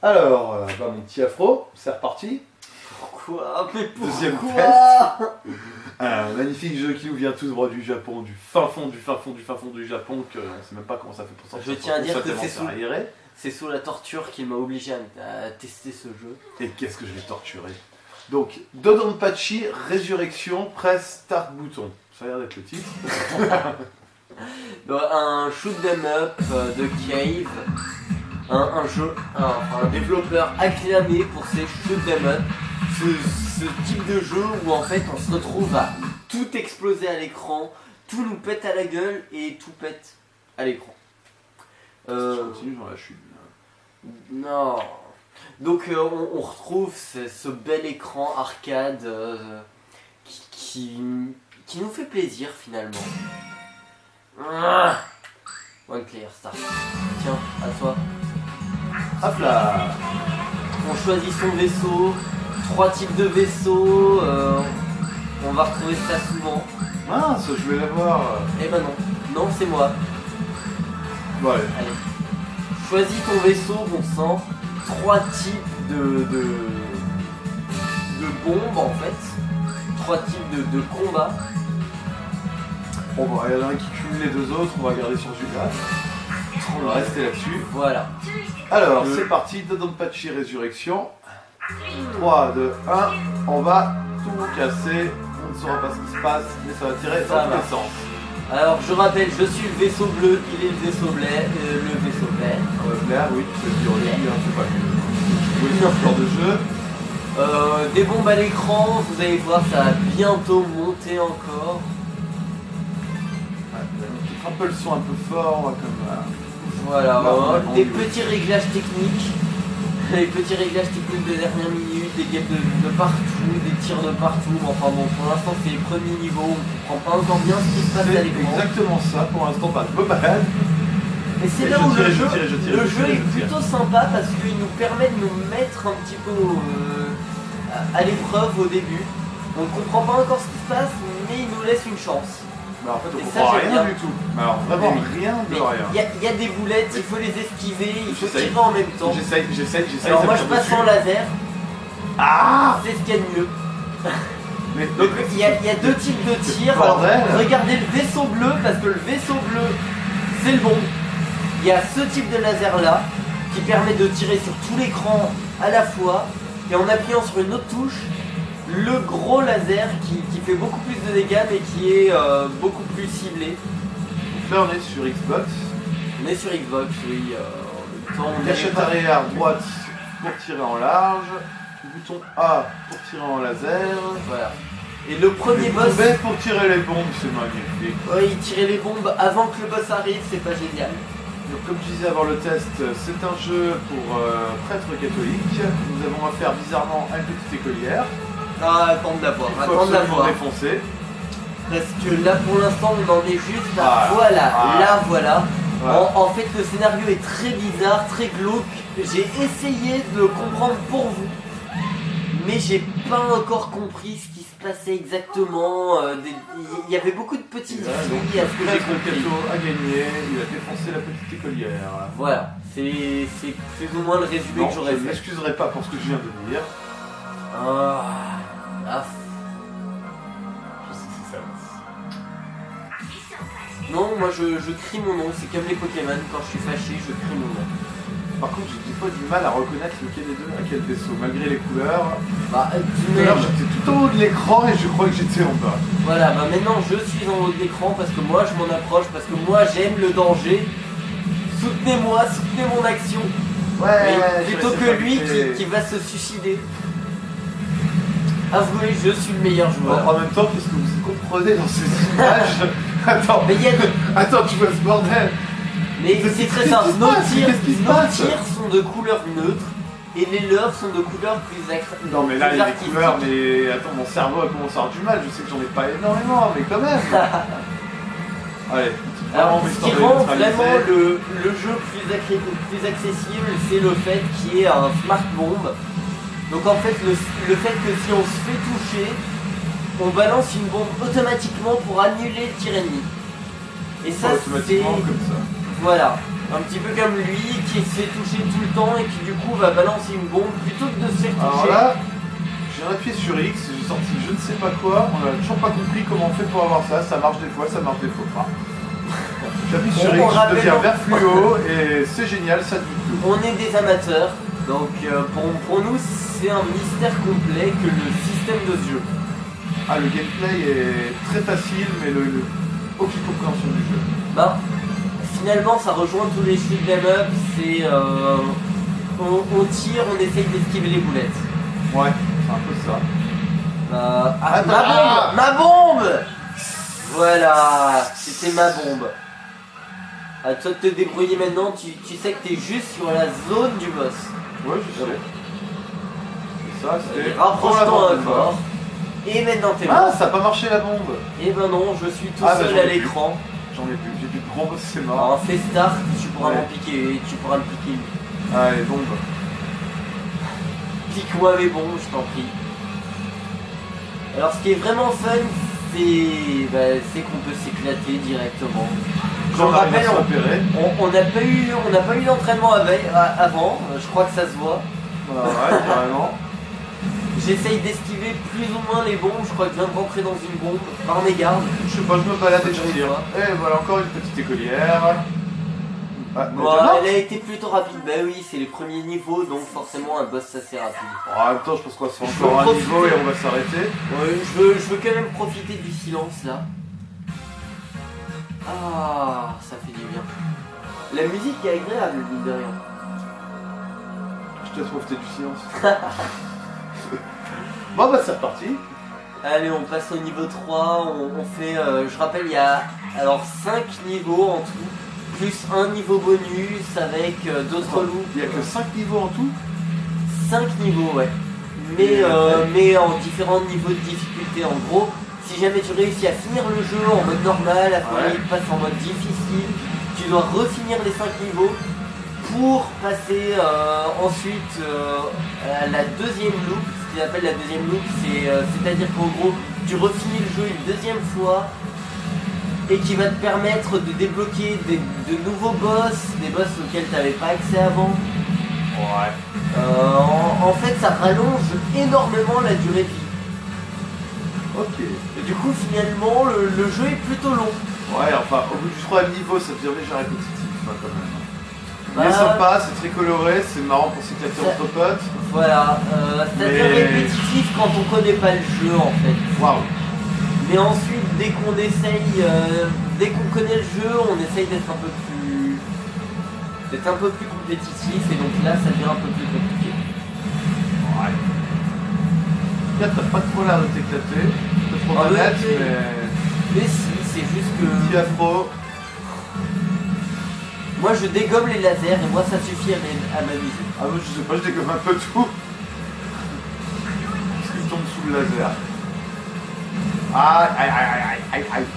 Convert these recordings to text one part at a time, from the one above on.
Alors, mon petit afro, c'est reparti. Pourquoi? Mais pourquoi? Deuxième test. Un magnifique jeu qui nous vient tout droit du Japon, du fin fond du Japon, que on sait même pas comment ça fait pour sortir. Je tiens à dire que c'est c'est sous la torture qu'il m'a obligé à tester ce jeu. Et qu'est-ce que je vais torturer. Donc, Dodonpachi, Résurrection, presse Start bouton. Ça a l'air d'être le titre. Un shoot 'em up de Cave. Un développeur acclamé pour ses shoot 'em up. Ce type de jeu où en fait on se retrouve à tout exploser à l'écran, tout nous pète à la gueule et tout pète à l'écran. Je continue dans la chute. Non. Donc on retrouve ce bel écran arcade qui nous fait plaisir finalement. One clear start. Tiens, à toi. Hop là. On choisit son vaisseau, 3 types de vaisseaux, on va retrouver ça souvent. Mince, je vais l'avoir. Eh ben non, non c'est moi. Bon allez. Choisis ton vaisseau, bon sang. 3 types de bombes en fait. 3 types de combats. Bon bah il y en a un qui cumule les deux autres, on va regarder sur celui-là. On va rester là-dessus. Voilà. Alors c'est parti, Dodonpachi Résurrection. 3, 2, 1, on va tout casser. On ne saura pas ce qui se passe, mais ça va tirer dans tous les sens. Alors je rappelle, je suis le vaisseau bleu, il est le vaisseau vert. Vert, oui, tu peux le dire aussi, hein, c'est pas mieux. Oui, sur ce genre de jeu. Des bombes à l'écran, vous allez voir, ça va bientôt monter encore. Un peu le son un peu fort, comme voilà, là, des petits réglages techniques. Les petits réglages techniques de dernière minute, des games de partout, des tirs de partout. Enfin bon, pour l'instant c'est les premiers niveaux, on comprend pas encore bien ce qui se passe à l'écran. Exactement ça, pour l'instant pas de malade. Et c'est là où le jeu est plutôt sympa parce qu'il nous permet de nous mettre un petit peu à l'épreuve au début. On ne comprend pas encore ce qui se passe, mais il nous laisse une chance. Mais en fait on comprend rien du tout. Mais alors vraiment rien de rien. Il y a des boulettes, il faut les esquiver, il faut tirer en même temps. J'essaye. Alors moi je passe en laser. Ah, c'est ce qu'il y a de mieux. Mais, donc il y a 2 types de tirs. Alors, regardez le vaisseau bleu parce que le vaisseau bleu c'est le bon. Il y a ce type de laser là qui permet de tirer sur tout l'écran à la fois et en appuyant sur une autre touche, le gros laser qui fait beaucoup plus de dégâts mais qui est beaucoup plus ciblé. Donc là on est sur Xbox. On est sur Xbox, oui. Gâchette arrière droite pour tirer en large. Bouton A pour tirer en laser. Voilà. Et le premier boss. Pour tirer les bombes, c'est magnifique. Oui, tirer les bombes avant que le boss arrive, c'est pas génial. Donc, comme je disais avant le test, c'est un jeu pour prêtres catholiques. Nous avons affaire bizarrement à une petite écolière. Ah, attends de la voir. Attends de la voir. Défoncer. Parce que là, pour l'instant, on en est juste à voilà. En fait, le scénario est très bizarre, très glauque. J'ai essayé de le comprendre pour vous. Mais j'ai pas encore compris ce qui se passait exactement. Il y avait beaucoup de petites filles à ce que j'ai compris. A gagné, il a défoncé la petite écolière. Voilà, c'est plus ou moins le résumé que j'aurais fait. Je ne m'excuserai pas pour ce que je viens de dire. Je sais si ça va. Non, moi je crie mon nom, c'est comme les Pokémon, quand je suis fâché, je crie mon nom. Par contre, j'ai des fois du mal à reconnaître lequel des deux à quel vaisseau, malgré les couleurs. Bah, tout à l'heure, j'étais tout en haut de l'écran et je crois que j'étais en bas. Voilà, bah maintenant je suis en haut de l'écran parce que moi je m'en approche, parce que moi j'aime le danger. Soutenez-moi, soutenez mon action. Ouais, plutôt que lui qui va se suicider. Avouez, je suis le meilleur joueur. En même temps, qu'est-ce que vous comprenez dans ces images? Attends, mais attends, tu vois ce bordel? Mais c'est très simple, nos tirs sont de couleur neutre et les leurs sont de couleur plus agressive. Non mais là il y a des couleurs, mais attends, mon cerveau a commencé à avoir du mal, je sais que j'en ai pas énormément, mais quand même. Allez, alors ce qui rend vraiment le jeu plus accessible, c'est le fait qu'il y ait un smart bomb. Donc en fait, le fait que si on se fait toucher, on balance une bombe automatiquement pour annuler le tir ennemi. Et ça, automatiquement comme ça. Voilà. Un petit peu comme lui qui se fait toucher tout le temps et qui du coup va balancer une bombe plutôt que de se faire Alors toucher. là, j'ai appuyé sur X, j'ai sorti je ne sais pas quoi, on n'a toujours pas compris comment on fait pour avoir ça, ça marche des fois, ça marche des fois pas. J'appuie sur X, je deviens vert fluo et c'est génial, ça dit tout. On est des amateurs, donc pour nous c'est un mystère complet que le système de ce jeu. Ah, le gameplay est très facile, mais aucune compréhension du jeu. Bah, finalement ça rejoint tous les shoot 'em up, c'est on tire, on essaye d'esquiver les boulettes. Ouais, c'est un peu ça. Ma bombe. Voilà, c'était ma bombe. À toi de te débrouiller maintenant, tu sais que t'es juste sur la zone du boss. Ouais, je sais. C'est ça, c'était... Rapproche-toi encore. Et maintenant t'es mort. Ah, ça a pas marché la bombe. Et ben non, je suis tout seul à l'écran. J'en ai plus, j'ai plus de bombe, c'est mort. Alors fais start, tu pourras m'en piquer, tu pourras me piquer une. Allez, bombe. Pique-moi mes bombes, je t'en prie. Alors ce qui est vraiment fun, c'est qu'on peut s'éclater directement. Je me rappelle, on n'a pas eu d'entraînement avant, je crois que ça se voit. Ouais, carrément. J'essaye d'esquiver plus ou moins les bombes, je crois que je viens de rentrer dans une bombe par mégarde. Je sais pas, je me balade et je tire. Et voilà, encore une petite écolière. Ah, bon, elle a été plutôt rapide, bah oui, c'est les premiers niveaux, donc forcément un boss assez rapide. En même temps, je pense qu'on va se faire encore un niveau et on va s'arrêter. Ouais, je veux quand même profiter du silence là. Ah, ça fait du bien. La musique est agréable, mine de rien. Je te laisse profiter du silence. Bon bah c'est reparti. Allez, on passe au niveau 3, on fait, je rappelle, il y a alors 5 niveaux en tout, plus un niveau bonus avec d'autres loups. Il n'y a que 5 niveaux en tout? 5 niveaux, ouais. Mais en différents niveaux de difficulté. En gros, si jamais tu réussis à finir le jeu en mode normal, après il passe en mode difficile, tu dois refinir les 5 niveaux pour passer ensuite à la deuxième loop. Ce qu'ils appellent la deuxième loop, c'est-à-dire qu'en gros, tu refinis le jeu une deuxième fois et qui va te permettre de débloquer de nouveaux boss, des boss auxquels tu n'avais pas accès avant. Ouais. En fait, ça rallonge énormément la durée de vie. Ok. Et du coup, finalement, le jeu est plutôt long. Ouais, enfin, au bout du 3ème niveau, ça devient déjà répétitif, hein, quand même. Bah, il est sympa, c'est très coloré, c'est marrant pour s'éclater entre potes. Voilà, ça devient répétitif quand on connaît pas le jeu en fait. Waouh. Mais ensuite, dès qu'on essaye, dès qu'on connaît le jeu, on essaye d'être un peu plus compétitif et donc là, ça devient un peu plus compliqué. Ouais. Là, t'as pas trop l'air de t'éclater, t'as trop manette, mais si, c'est juste que... Petit afro. Moi je dégomme les lasers et moi ça suffit à m'amuser. Ah moi je sais pas, je dégomme un peu tout. Parce qu'il tombe sous le laser. Aïe aïe aïe aïe aïe aïe.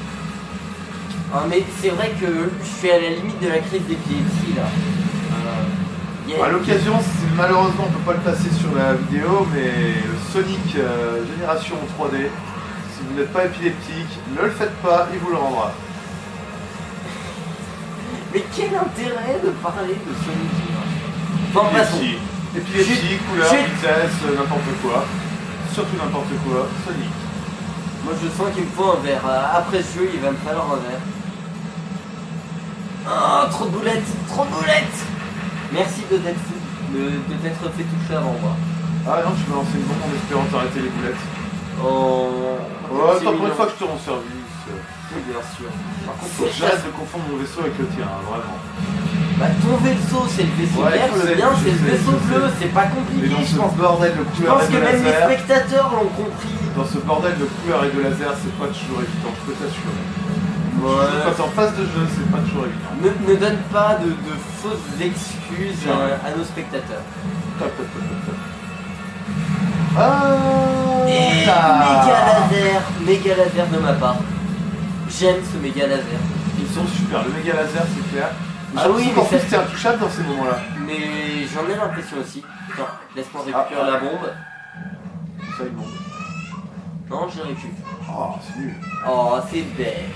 Ah, mais c'est vrai que je suis à la limite de la crise d'épilepsie là. À l'occasion, malheureusement on peut pas le passer sur la vidéo, mais le Sonic Génération 3D, si vous n'êtes pas épileptique, ne le faites pas, il vous le rendra. Mais quel intérêt de parler de Sonic? Bon, passons. Épilepsie, couleur, vitesse, n'importe quoi. Surtout n'importe quoi, Sonic. Moi je sens qu'il me faut un verre. Après ce jeu, il va me falloir un verre. Oh, trop de boulettes, trop de boulettes. Merci de t'être fait toucher avant moi. Ah non, tu vas lancer une bombe en espérant t'arrêter les boulettes. Oh, c'est la première fois que je te rends service. Oui, bien sûr. Par contre, faut que j'arrête de confondre mon vaisseau avec le tien, hein, vraiment. Bah, ton vaisseau, c'est le vaisseau vert, le mien, c'est le vaisseau bleu. C'est pas compliqué, je pense. Bordel de couleurs et de je pense que même laser, les spectateurs l'ont compris. Dans ce bordel de couleurs et de laser, c'est pas toujours évident, je peux t'assurer. Ouais. Quand t'es en phase de jeu, c'est pas toujours évident. Ne donne pas de fausses excuses à nos spectateurs. Top, top, top, top, top. Ah, et méga laser de ma part. J'aime ce méga laser. Ils sont super, le méga laser c'est clair. Ah oui, mais c'était intouchable dans ces moments-là. Mais j'en ai l'impression aussi. Attends, laisse-moi récupérer la bombe. Ça, une bombe. Non, je récupère. Oh, c'est nul. Oh, c'est bête.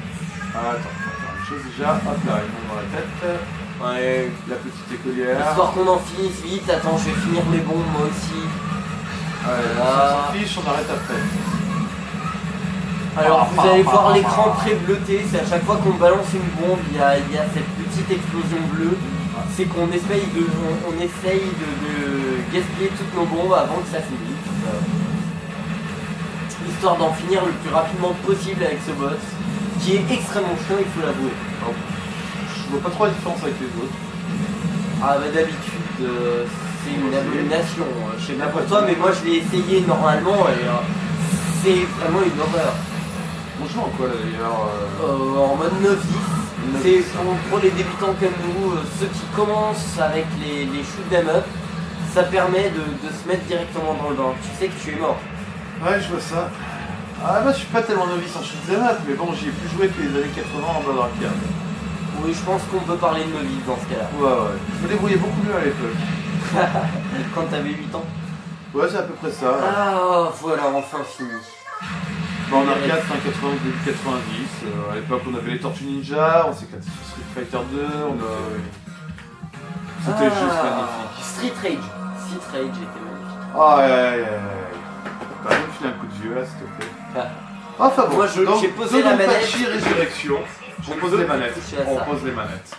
Ah, attends, on va faire une chose déjà. Hop là, une bombe dans la tête. Ouais. La petite écolière. Histoire qu'on en finisse vite, attends, je vais finir mes bombes moi aussi. Ouais, on s'en fiche, on arrête après. Alors vous allez voir l'écran très bleuté, c'est à chaque fois qu'on balance une bombe, il y a cette petite explosion bleue. C'est qu'on essaye de gaspiller toutes nos bombes avant que ça finisse. Histoire d'en finir le plus rapidement possible avec ce boss, qui est extrêmement chiant, il faut l'avouer. Je vois pas trop la différence avec les autres. Ah bah d'habitude, c'est une abomination. Je sais pas pour toi, mais moi je l'ai essayé normalement et c'est vraiment une horreur. On joue en quoi là d'ailleurs En mode novice. C'est pour les débutants comme nous, ceux qui commencent avec les shoot 'em up, ça permet de se mettre directement dans le bain. Tu sais que tu es mort. Ouais, je vois ça. Ah bah je suis pas tellement novice en shoot 'em up, mais bon, j'y ai plus joué que les années 80 en mode arcade. Oui, je pense qu'on peut parler de novice dans ce cas-là. Ouais. Je me débrouillais beaucoup mieux à l'époque. Quand t'avais 8 ans. Ouais, c'est à peu près ça. Ah, voilà, enfin fini. Bah, en arcade, fin 80, début 90. À l'époque, on avait les Tortues Ninja, on s'est éclaté sur Street Fighter 2, C'était juste magnifique. Street Rage. Street Rage était magnifique. Ah, ouais. Bah, je me filer un coup de vieux là, s'il te plaît. Enfin bon, moi j'ai posé la manette. Résurrection. On pose les manettes. On pose les manettes.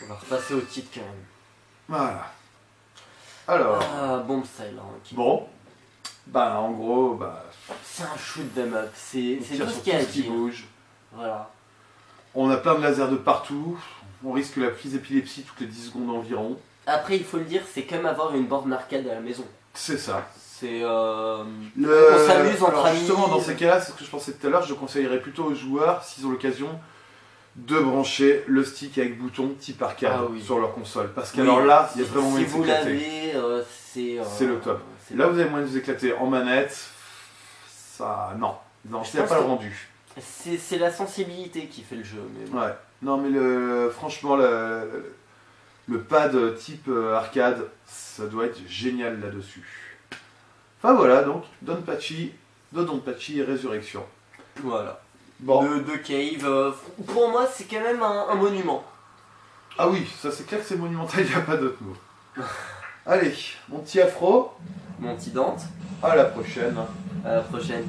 On va repasser au titre quand même. Voilà. Alors. Ah, bombe style. Okay. Bon. Bah, en gros, bah. C'est un shoot 'em up. C'est tout ce qu'il qu'il y a à qui dire. bouge. Voilà. On a plein de lasers de partout. On risque la crise d'épilepsie toutes les 10 secondes environ. Après, il faut le dire, c'est comme avoir une borne arcade à la maison. C'est ça. C'est on s'amuse entre amis. Justement, dans ces cas-là, c'est ce que je pensais tout à l'heure, je conseillerais plutôt aux joueurs, s'ils ont l'occasion, de brancher le stick avec bouton type arcade sur leur console. Parce qu'alors là, il y a vraiment moyen de s'éclater. Si vous l'avez, c'est le top. Là, vous avez moyen de vous éclater en manette. Ça, non, c'est pas le rendu. C'est la sensibilité qui fait le jeu. Mais bon. Ouais. Non, mais franchement, le pad type arcade, ça doit être génial là-dessus. Enfin voilà, donc Donpachi et Résurrection. Voilà. Bon. De Cave, pour moi c'est quand même un monument. Ah oui, ça c'est clair que c'est monumental, il n'y a pas d'autre mot. Allez, mon petit Afro. Mon petit Dante. À la prochaine. À la prochaine.